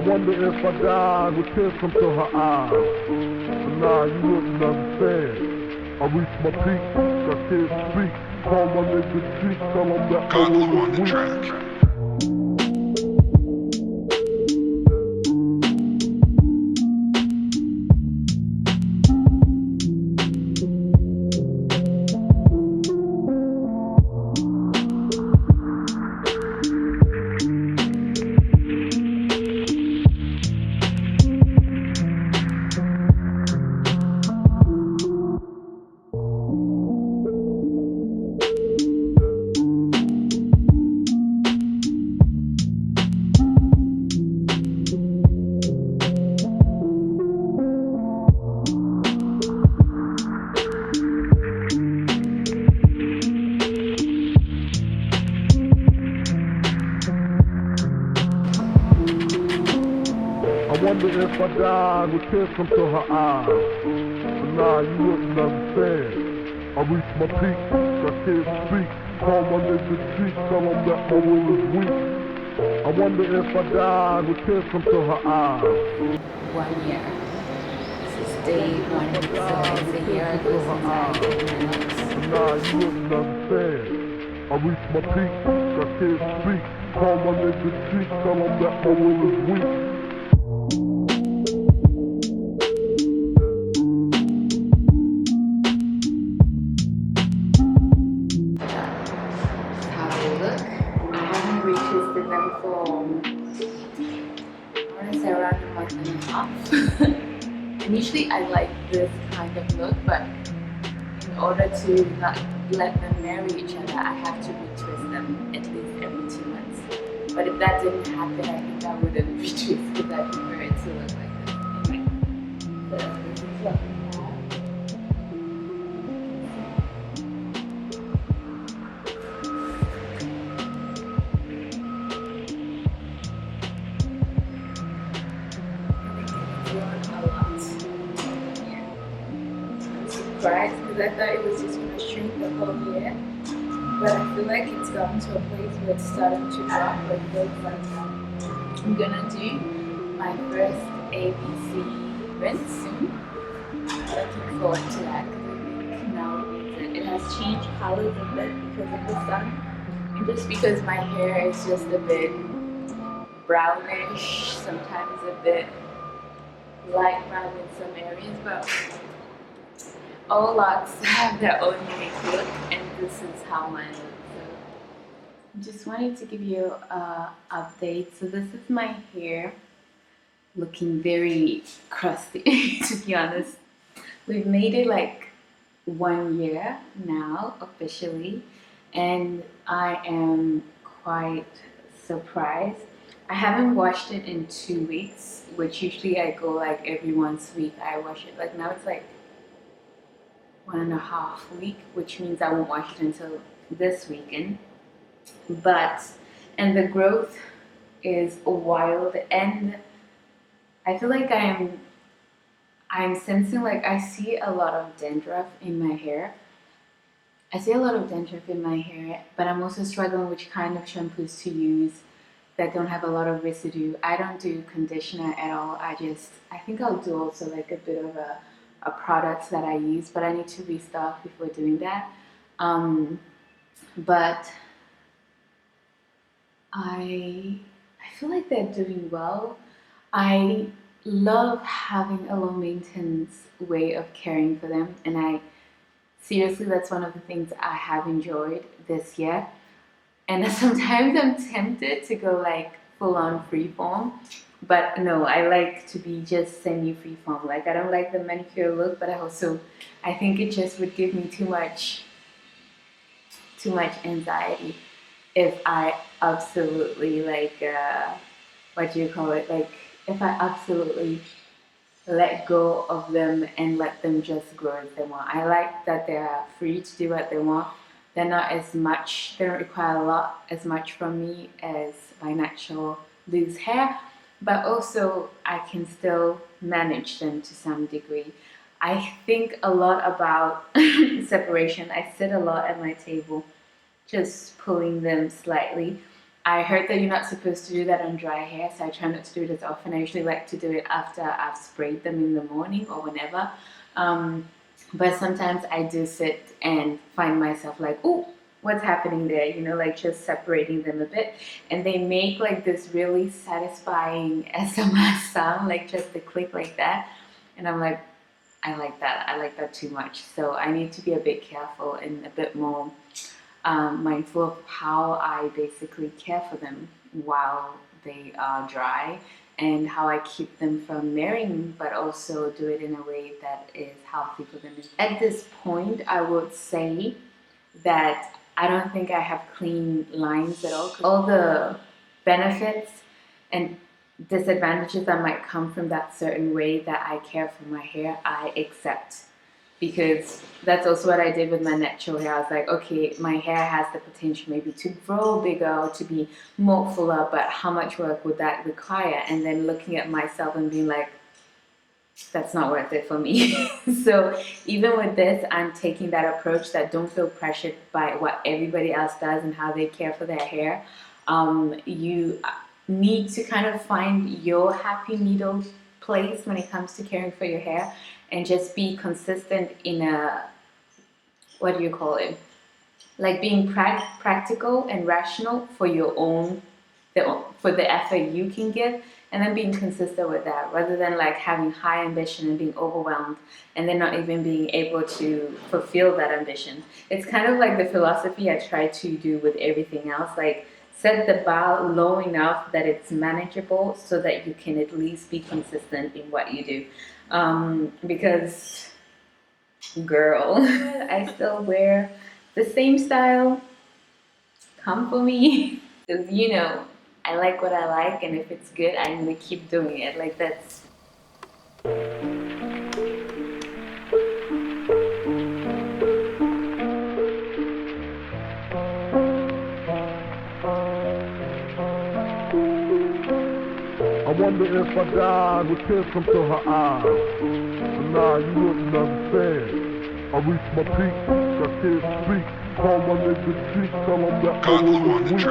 wonder if I died with tears come to her eyes. But nah, you wouldn't understand. I reached my peak, got kids speak. Call my nigga cheek, tell them that my will Godlow on is the weak. track. I wonder if I died with tears come to her eyes. But nah, you wouldn't understand. I reached my peak, got kids speak. Call my nigga cheek, tell them that my will is weak. I wonder if I died with tears come to her eyes. 1 year. This is day 1, so it's a year ago since I did my looks. Nah, you wouldn't understand. I reached my peak, got kids speak. Call my nigga cheek, tell them that my will is weak. How they look. I haven't retwisted them for, I want to say around a month and a half. And usually I like this kind of look, but in order to not let them marry each other, I have to retwist them at least every 2 months. But if that didn't happen, I think I wouldn't retwist because I prefer it to look like this. Anyway, so this is what we have. A lot. Yeah. I'm surprised because I thought it was just going to shrink the whole year. But I feel like it's gotten to a place where it's starting to drop. But it looks like I'm gonna do my first ABC rinse soon. Looking forward to that because I think now it has changed colors a bit because of the sun. And just because my hair is just a bit brownish, sometimes a bit light brown in some areas, but all locks have their own unique look, and this is how mine looks. So, just wanted to give you an update. So this is my hair, looking very crusty, to be honest. We've made it like 1 year now, officially, and I am quite surprised. I haven't washed it in 2 weeks, which usually I go like every once a week I wash it. Like now it's like 1.5 weeks, which means I won't wash it until this weekend. And the growth is wild, and I feel like I'm sensing like I see a lot of dandruff in my hair. But I'm also struggling which kind of shampoos to use that don't have a lot of residue. I don't do conditioner at all. I think I'll do also like a bit of a product that I use, but I need to restock before doing that. But I feel like they're doing well. I love having a low maintenance way of caring for them, and seriously, that's one of the things I have enjoyed this year. And sometimes I'm tempted to go like full on freeform, but no, I like to be just semi-freeform. Like I don't like the manicure look, but I think it just would give me too much anxiety if I absolutely like if I absolutely let go of them and let them just grow as they want. I like that they're free to do what they want. They don't require as much from me as my natural loose hair, but also I can still manage them to some degree. I think a lot about separation. I sit a lot at my table, just pulling them slightly. I heard that you're not supposed to do that on dry hair, so I try not to do it as often. I usually like to do it after I've sprayed them in the morning or whenever. But sometimes I do sit and find myself like, oh, what's happening there? You know, like just separating them a bit. And they make like this really satisfying SMR sound, like just a click like that. And I'm like, I like that. I like that too much. So I need to be a bit careful and a bit more mindful of how I basically care for them while they are dry, and how I keep them from marrying, but also do it in a way that is healthy for them. At this point, I would say that I don't think I have clean lines at all. All the benefits and disadvantages that might come from that certain way that I care for my hair, I accept. Because that's also what I did with my natural hair. I was like, okay, my hair has the potential maybe to grow bigger or to be more fuller, but how much work would that require? And then looking at myself and being like, that's not worth it for me. So even with this, I'm taking that approach that don't feel pressured by what everybody else does and how they care for their hair. You need to kind of find your happy middle place when it comes to caring for your hair, and just be consistent in a, what do you call it? Like being practical and rational for your own, for the effort you can give, and then being consistent with that, rather than like having high ambition and being overwhelmed and then not even being able to fulfill that ambition. It's kind of like the philosophy I try to do with everything else, like set the bar low enough that it's manageable so that you can at least be consistent in what you do. Because girl, I still wear the same style. Come for me. Because you know, I like what I like, and if it's good, I'm gonna keep doing it. Like that's I wonder if I died with tears come to her eyes. But nah, you wouldn't understand. I reached my peak, I can't speak. Call my nigga cheek, tell him that my will is weak.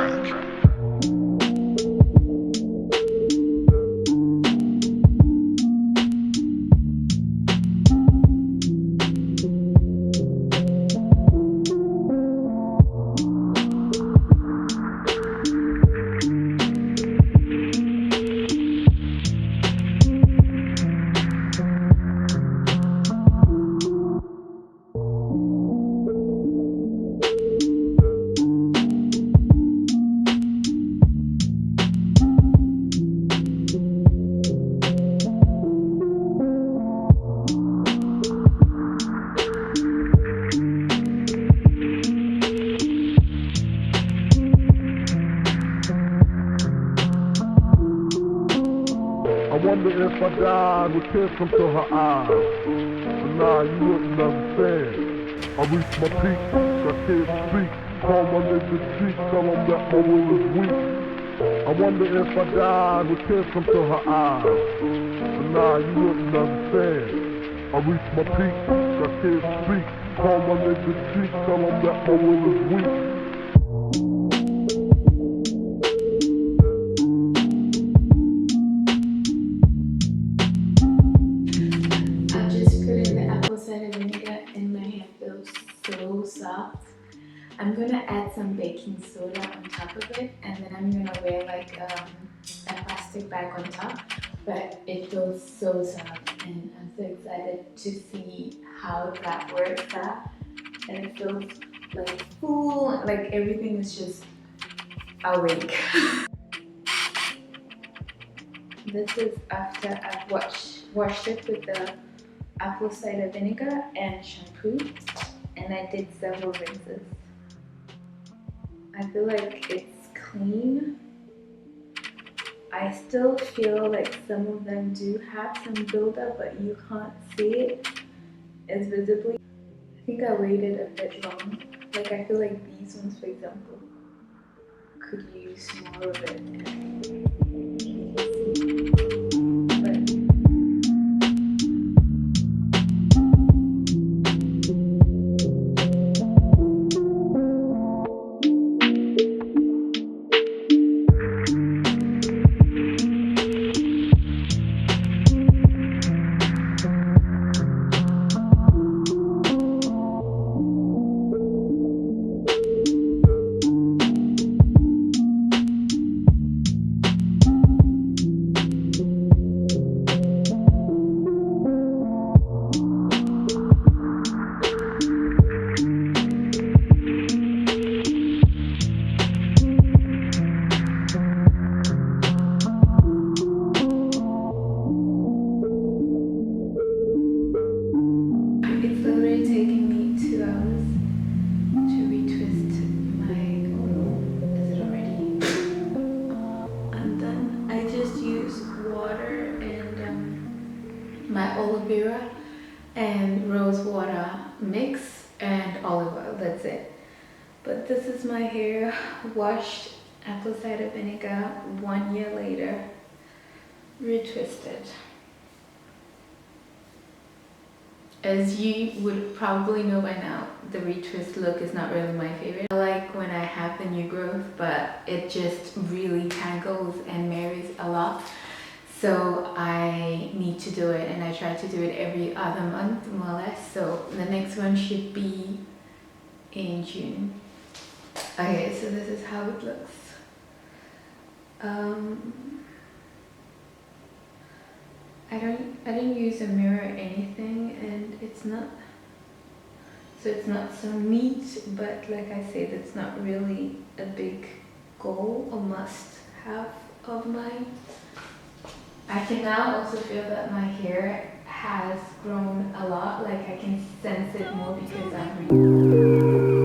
I wonder if I died with tears come to her eyes. But nah, you wouldn't understand. I reached my peak, I can't speak. Call my nigga cheek, tell him that my will is weak. I wonder if I died with tears come to her eyes. But nah, you wouldn't understand. I reached my peak, I can't speak. Call my nigga cheek, tell him that my will is weak. so soft. I'm gonna add some baking soda on top of it, and then I'm gonna wear like a plastic bag on top. But it feels so soft, and I'm so excited to see how that works out. And it feels like full, like everything is just awake. This is after I've washed it with the apple cider vinegar and shampoo, and I did several rinses. I feel like it's clean. I still feel like some of them do have some buildup, but you can't see it as visibly. I think I waited a bit long. Like I feel like these ones, for example, could use more of it. my aloe vera and rose water mix and olive oil. That's it. But this is my hair washed apple cider vinegar 1 year later, retwisted. As you would probably know by now, the retwist look is not really my favorite. I like when I have the new growth, but it just really tangles and marries a lot. So I need to do it, and I try to do it every other month, more or less. So the next one should be in June. Okay, so this is how it looks. I didn't use a mirror or anything, and it's not so neat, but like I said, it's not really a big goal or must have of mine. I can now also feel that my hair has grown a lot, like I can sense it more because I'm